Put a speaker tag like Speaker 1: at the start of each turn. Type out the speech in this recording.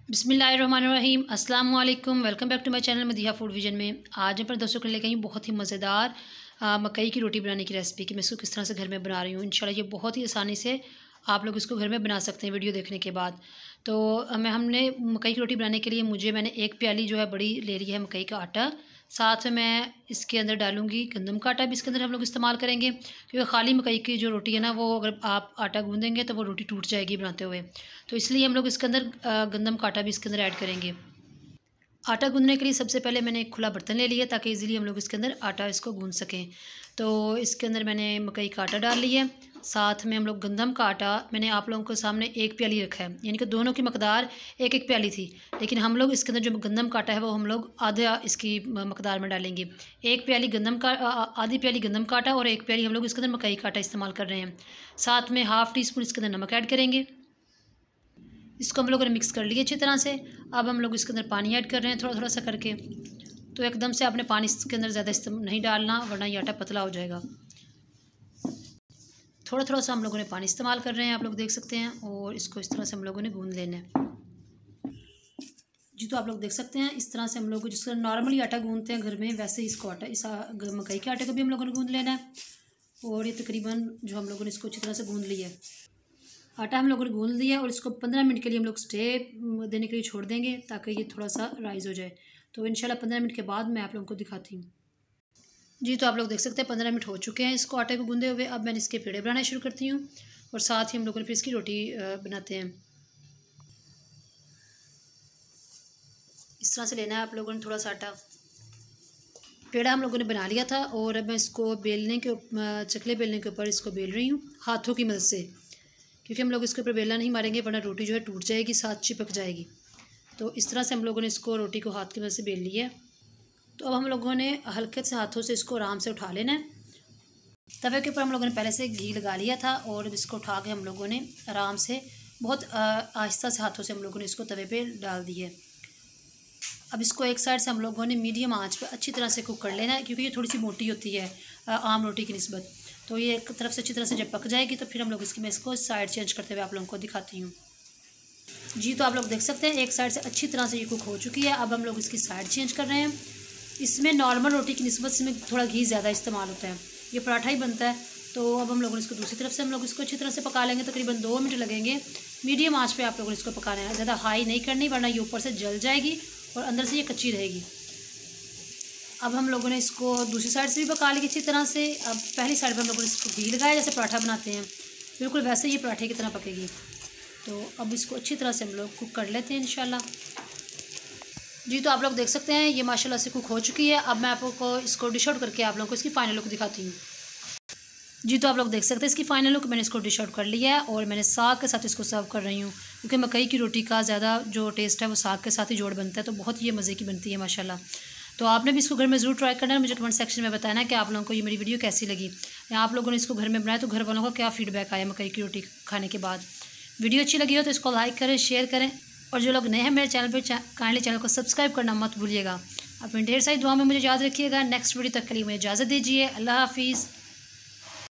Speaker 1: बिस्मिल्लाहिर्रहमानिर्रहीम अस्सलाम वालेकुम। Welcome back to my channel Madiha food vision में। आज मैं पर दोस्तों के लिए कहीं बहुत ही मज़ेदार मकई की रोटी बनाने की रेसिपी कि मैं इसको किस तरह से घर में बना रही हूँ। इंशाल्लाह ये बहुत ही आसानी से आप लोग इसको घर में बना सकते हैं वीडियो देखने के बाद। तो हमने मकई की रोटी बनाने के लिए मैंने एक प्याली जो है बड़ी ले ली है मकई का आटा। साथ में मैं इसके अंदर डालूँगी गंदम का आटा भी इसके अंदर हम लोग इस्तेमाल करेंगे, क्योंकि खाली मकई की जो रोटी है ना वो अगर आप आटा गूँधेंगे तो वो रोटी टूट जाएगी बनाते हुए। तो इसलिए हम लोग इसके अंदर गंदम का आटा भी इसके अंदर ऐड करेंगे। आटा गूँधने के लिए सबसे पहले मैंने एक खुला बर्तन ले लिया ताकि इजीली हम लोग इसके अंदर आटा इसको गूँध सकें। तो इसके अंदर मैंने मकई का आटा डाल लिया है, साथ में हम लोग गंदम का आटा मैंने आप लोगों के सामने एक प्याली रखा है, यानी कि दोनों की मकदार एक एक प्याली थी, लेकिन हम लोग इसके अंदर जो गंदम का आटा है वो हम लोग आधा इसकी मकदार में डालेंगे। एक प्याली गंदम का आधी प्याली गंदम का आटा और एक प्याली हम लोग इसके अंदर मकई का आटा इस्तेमाल कर रहे हैं। साथ में हाफ़ टी स्पून इसके अंदर नमक ऐड करेंगे। इसको हम लोगों ने मिक्स कर लिया अच्छी तरह से। अब हम लोग इसके अंदर पानी ऐड कर रहे हैं थोड़ा थोड़ा सा करके। तो एकदम से आपने पानी इसके अंदर ज़्यादा नहीं डालना, वरना ये आटा पतला हो जाएगा। थोड़ा थोड़ा सा हम लोगों ने पानी इस्तेमाल कर रहे हैं, आप लोग देख सकते हैं। और इसको इस तरह से हम लोगों ने गूँध लेना है जी। तो आप लोग देख सकते हैं इस तरह से हम लोग जिस तरह नॉर्मली आटा गूँधते हैं घर में, वैसे ही इसको आटा इस मकई के आटे को भी हम लोगों ने गूँध लेना है। और ये तकरीबन जो हम लोगों ने इसको अच्छी तरह से गूँध लिया है। आटा हम लोगों ने गूँध लिया और इसको 15 मिनट के लिए हम लोग स्टे देने के लिए छोड़ देंगे ताकि ये थोड़ा सा राइज़ हो जाए। तो इंशाल्लाह 15 मिनट के बाद मैं आप लोगों को दिखाती हूँ जी। तो आप लोग देख सकते हैं 15 मिनट हो चुके हैं इसको आटे को गूँधे हुए। अब मैंने इसके पेड़े बनाने शुरू करती हूँ और साथ ही हम लोगों ने फिर इसकी रोटी बनाते हैं। इस तरह से लेना है आप लोगों ने थोड़ा सा आटा। पेड़ा हम लोगों ने बना लिया था और अब मैं इसको चकले बेलने के ऊपर इसको बेल रही हूँ हाथों की मदद से, क्योंकि हम लोग इसके ऊपर बेलना नहीं मारेंगे वरना रोटी जो है टूट जाएगी, साथ चिपक जाएगी। तो इस तरह से हम लोगों ने इसको रोटी को हाथ की मदद से बेल लिया है। तो अब हम लोगों ने हल्के से हाथों से इसको आराम से उठा लेना है। तवे के ऊपर हम लोगों ने पहले से घी लगा लिया था और इसको उठा के हम लोगों ने आराम से बहुत आहिस्ता से हाथों से हम लोगों ने इसको तवे पे डाल दिया है। अब इसको एक साइड से हम लोगों ने मीडियम आंच पे अच्छी तरह से कुक कर लेना है, क्योंकि ये थोड़ी सी मोटी होती है आम रोटी की निस्बत। तो ये एक तरफ से अच्छी तरह से जब पक जाएगी तो फिर हम लोग मैं इसको साइड चेंज करते हुए आप लोगों को दिखाती हूँ जी। तो आप लोग देख सकते हैं एक साइड से अच्छी तरह से ये कुक हो चुकी है। अब हम लोग इसकी साइड चेंज कर रहे हैं। इसमें नॉर्मल रोटी की निस्बत से थोड़ा घी ज़्यादा इस्तेमाल होता है, ये पराठा ही बनता है। तो अब हम लोगों ने इसको दूसरी तरफ से हम लोग इसको अच्छी तरह से पका लेंगे। तकरीबन 2 मिनट लगेंगे। मीडियम आंच पे आप लोगों ने इसको पकाना है, ज़्यादा हाई नहीं करनी वरना ये ऊपर से जल जाएगी और अंदर से ये कच्ची रहेगी। अब हम लोगों ने इसको दूसरी साइड से भी पका ली अच्छी तरह से। अब पहली साइड पर हम लोगों ने इसको घी लगाया जैसे पराठा बनाते हैं, बिल्कुल वैसे ही पराठे की तरह पकेगी। तो अब इसको अच्छी तरह से हम लोग कुक कर लेते हैं इंशाल्लाह जी। तो आप लोग देख सकते हैं ये माशाल्लाह से कुक हो चुकी है। अब मैं आपको इसको डिश आउट करके आप लोगों को इसकी फ़ाइनल लुक दिखाती हूँ जी। तो आप लोग देख सकते हैं इसकी फ़ाइनल लुक मैंने इसको डिश आउट कर लिया है और मैंने साग के साथ इसको सर्व कर रही हूँ, क्योंकि मकई की रोटी का ज़्यादा जो टेस्ट है वो साग के साथ ही जोड़ बनता है। तो बहुत ये मज़े की बनती है माशाल्लाह। तो आपने भी इसको घर में ज़रूर ट्राई करना है। मुझे कमेंट सेक्शन में बताना है कि आप लोगों को ये मेरी वीडियो कैसी लगी, या आप लोगों ने इसको घर में बनाया तो घर वालों का क्या फ़ीडबैक आया मकई की रोटी खाने के बाद। वीडियो अच्छी लगी हो तो इसको लाइक करें, शेयर करें, और जो लोग नए हैं मेरे चैनल पर काइंडली चैनल को सब्सक्राइब करना मत भूलिएगा। अपनी ढेर सारी दुआ में मुझे याद रखिएगा। नेक्स्ट वीडियो तक के लिए मुझे इजाज़त दीजिए। अल्लाह हाफिज़।